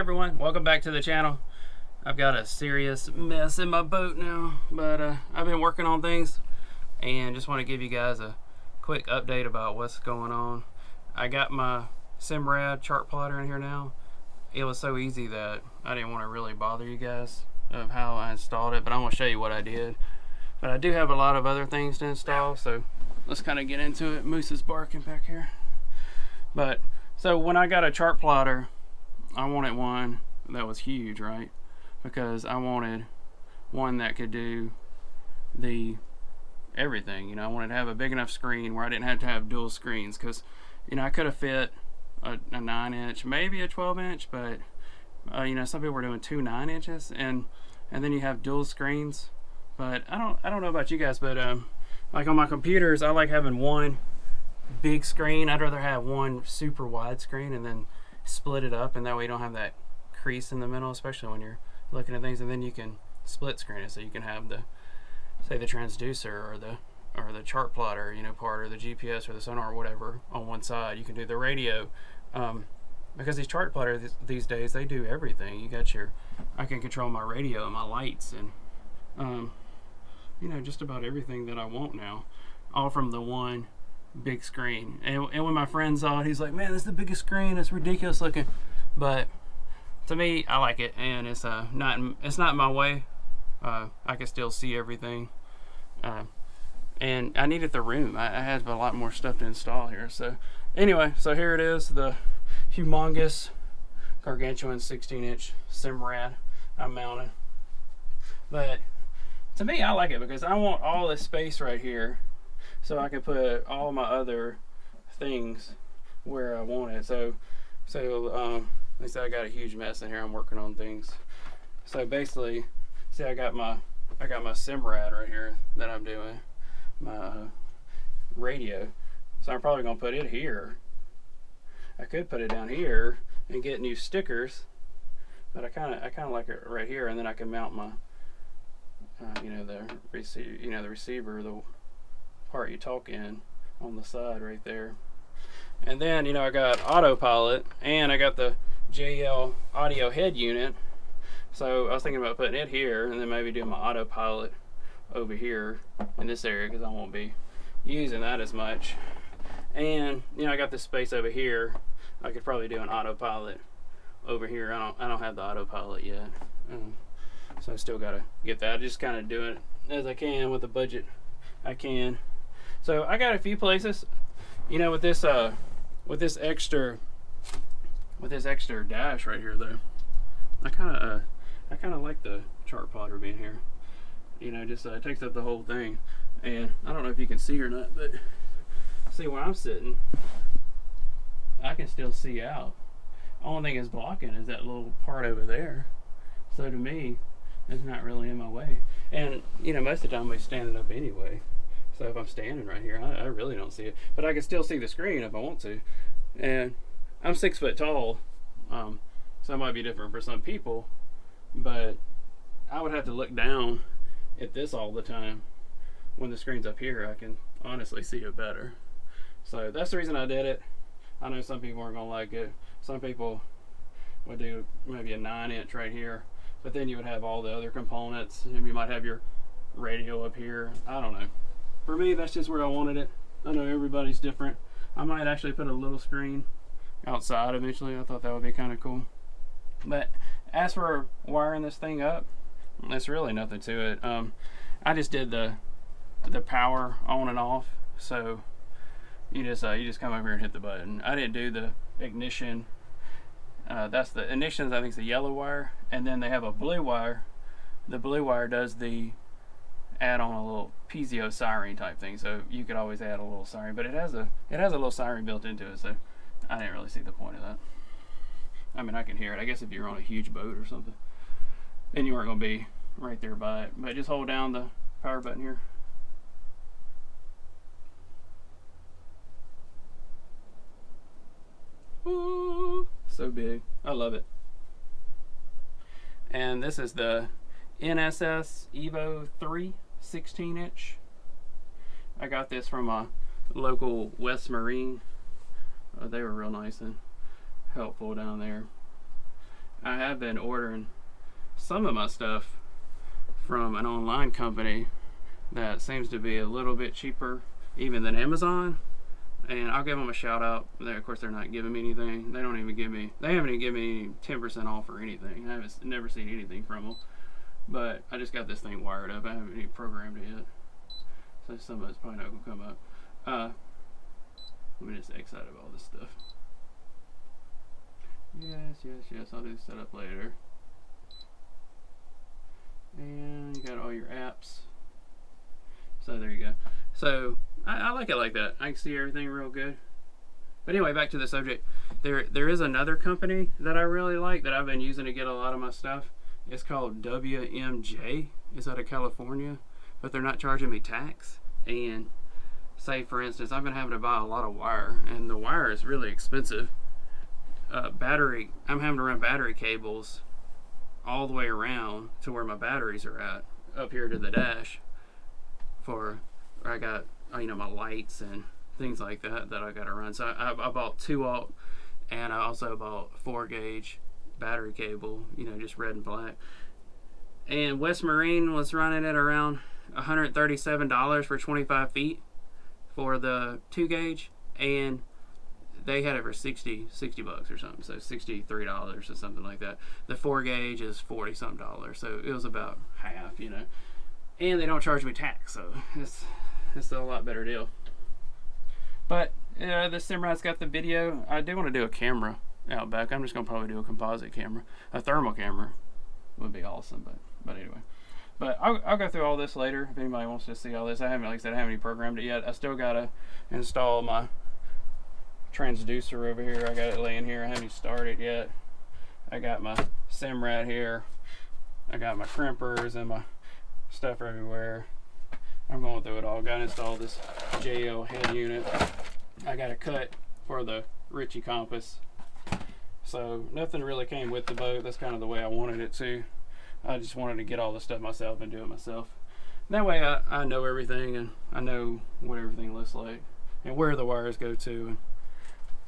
everyone, welcome back to the channel. I've got a serious mess in my boat now, but I've been working on things and just want to give you guys a quick update about what's going on. I got my Simrad Chartplotter in here now. It was so easy that I didn't want to really bother you guys of how I installed it, but I'm going to show you what I did. But I do have a lot of other things to install, so let's kind of get into it. Moose is barking back here. But so when I got a Chartplotter, I wanted one that was huge, right? Because I wanted one that could do the everything. You know, I wanted to have a big enough screen where I didn't have to have dual screens, because you know, I could have fit a 9-inch, maybe a 12-inch, but you know, some people were doing two 9-inches, and then you have dual screens. But I don't know about you guys, but like on my computers, I like having one big screen. I'd rather have one super wide screen and then split it up, and that way you don't have that crease in the middle, especially when you're looking at things. And then you can split screen it, so you can have the, say, the transducer or the chart plotter, you know, part, or the GPS or the sonar or whatever on one side. You can do the radio, because these chart plotters these days, they do everything. You got your, I can control my radio and my lights and you know, just about everything that I want now, all from the one big screen. And when my friend saw it, he's like, man, this is the biggest screen, it's ridiculous looking. But to me, I like it, and it's not my way. I can still see everything, and I needed the room. I had a lot more stuff to install here. So anyway, so here it is, the humongous gargantuan 16-inch Simrad I'm mounting. But to me, I like it because I want all this space right here, so I can put all my other things where I want it. So like I said, I got a huge mess in here. I'm working on things. So basically, see, I got my Simrad right here that I'm doing, my radio. So I'm probably gonna put it here. I could put it down here and get new stickers, but I kind of like it right here, and then I can mount my you know, the receiver, the part you talk in, on the side right there. And then, you know, I got autopilot, and I got the JL audio head unit. So I was thinking about putting it here, and then maybe doing my autopilot over here in this area, because I won't be using that as much. And you know, I got this space over here. I could probably do an autopilot over here. I don't have the autopilot yet, so I still gotta get that. I just kind of do it as I can with the budget I can. So I got a few places, you know, with this extra dash right here though. I kind of like the chart plotter being here. You know, just it takes up the whole thing. And I don't know if you can see or not, but see where I'm sitting, I can still see out. Only thing is blocking is that little part over there. So to me, it's not really in my way. And you know, most of the time I'm standing up anyway. So if I'm standing right here, I really don't see it. But I can still see the screen if I want to. And I'm 6 foot tall, so it might be different for some people. But I would have to look down at this all the time. When the screen's up here, I can honestly see it better. So that's the reason I did it. I know some people aren't gonna like it. Some people would do maybe a 9-inch right here, but then you would have all the other components, and you might have your radio up here. I don't know. For me, that's just where I wanted it. I know everybody's different. I might actually put a little screen outside eventually. I thought that would be kind of cool. But as for wiring this thing up, there's really nothing to it. I just did the power on and off. So you just come over here and hit the button. I didn't do the ignition. That's the ignition. I think it's the yellow wire, and then they have a blue wire. The blue wire does the add on a little piezo siren type thing, so you could always add a little siren, but it has a little siren built into it, so I didn't really see the point of that. I mean, I can hear it. I guess if you're on a huge boat or something, then you weren't going to be right there by it. But just hold down the power button here. Ooh, so big. I love it. And this is the NSS EVO 3 16-inch. I got this from a local West Marine. They were real nice and helpful down there. I have been ordering some of my stuff from an online company that seems to be a little bit cheaper even than Amazon, and I'll give them a shout out. Of course, they're not giving me anything. They haven't even given me 10% off or anything. I haven't never seen anything from them. But I just got this thing wired up. I haven't even programmed it yet, so some of it's probably not gonna come up. Let me just exit out of all this stuff. Yes. I'll do setup later. And you got all your apps. So there you go. So I like it like that. I can see everything real good. But anyway, back to the subject. There is another company that I really like that I've been using to get a lot of my stuff. It's called WMJ. It's out of California, but they're not charging me tax. And say for instance, I've been having to buy a lot of wire, and the wire is really expensive. I'm having to run battery cables all the way around to where my batteries are at, up here to the dash. I got my lights and things like that I got to run. So I bought 2-aught, and I also bought 4-gauge battery cable, just red and black. And West Marine was running at around $137 for 25 feet for the 2-gauge, and they had it for 60 bucks or something, so $63 or something like that. The 4-gauge is 40 something dollars, so it was about half, and they don't charge me tax, so it's a lot better deal. But the Simrad's got the video. I do want to do a camera out back. I'm just gonna probably do a composite camera. A thermal camera would be awesome, but anyway. But I'll go through all this later if anybody wants to see all this. Like I said, I haven't even programmed it yet. I still gotta install my transducer over here. I got it laying here. I haven't even started yet. I got my Simrad here. I got my crimpers and my stuff everywhere. I'm going through it all. Got to install this JL head unit. I got a cut for the Ritchie compass. So nothing really came with the boat. That's kind of the way I wanted it to. I just wanted to get all the stuff myself and do it myself. That way I know everything, and I know what everything looks like and where the wires go to,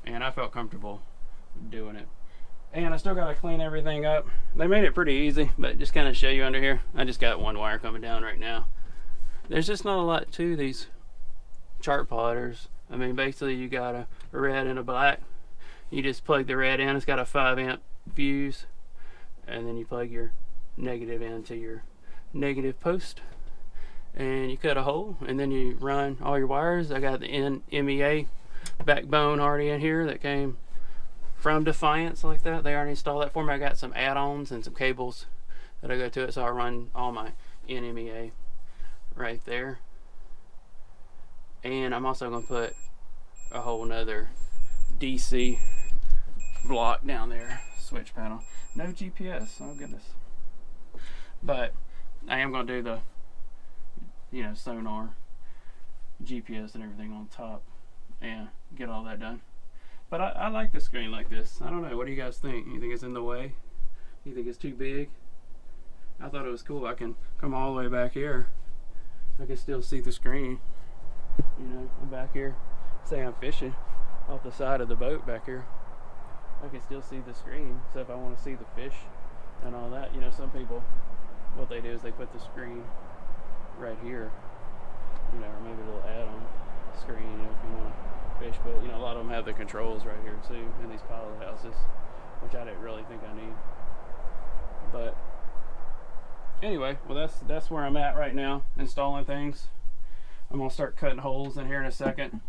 and I felt comfortable doing it. And I still got to clean everything up. They made it pretty easy, but just kind of show you under here. I just got one wire coming down right now. There's just not a lot to these Chartplotters. I mean, basically you got a red and a black. You just plug the red in. It's got a 5-amp fuse, and then you plug your negative into your negative post, and you cut a hole, and then you run all your wires. I got the NMEA backbone already in here that came from Defiance like that. They already installed that for me. I got some add-ons and some cables that I go to it, so I run all my NMEA right there. And I'm also going to put a whole nother DC block down there, switch panel. No GPS, oh goodness. But I am going to do the sonar, GPS and everything on top, and get all that done. But I like the screen like this. I don't know, what do you guys think? You think it's in the way? You think it's too big? I thought it was cool. I can come all the way back here. I can still see the screen. I'm back here. Say I'm fishing off the side of the boat back here. I can still see the screen. So if I want to see the fish and all that, some people, what they do is they put the screen right here, or maybe a little add-on screen, if you want to fish. But a lot of them have the controls right here too in these pilot houses, which I didn't really think I need. But anyway, well that's where I'm at right now, installing things. I'm gonna start cutting holes in here in a second,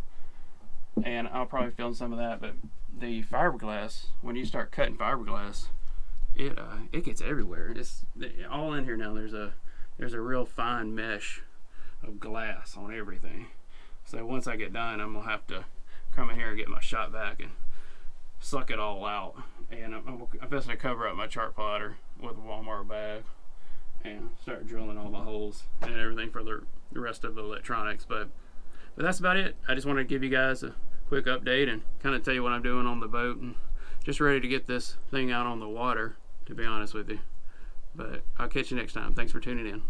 and I'll probably film some of that. But the fiberglass, when you start cutting fiberglass, it gets everywhere. It's all in here now. There's a real fine mesh of glass on everything. So once I get done, I'm gonna have to come in here and get my shot vac and suck it all out. And I'm just gonna cover up my Chartplotter with a Walmart bag and start drilling all my holes and everything for the rest of the electronics. But that's about it. I just wanted to give you guys a quick update and kind of tell you what I'm doing on the boat, and just ready to get this thing out on the water, to be honest with you. But I'll catch you next time. Thanks for tuning in.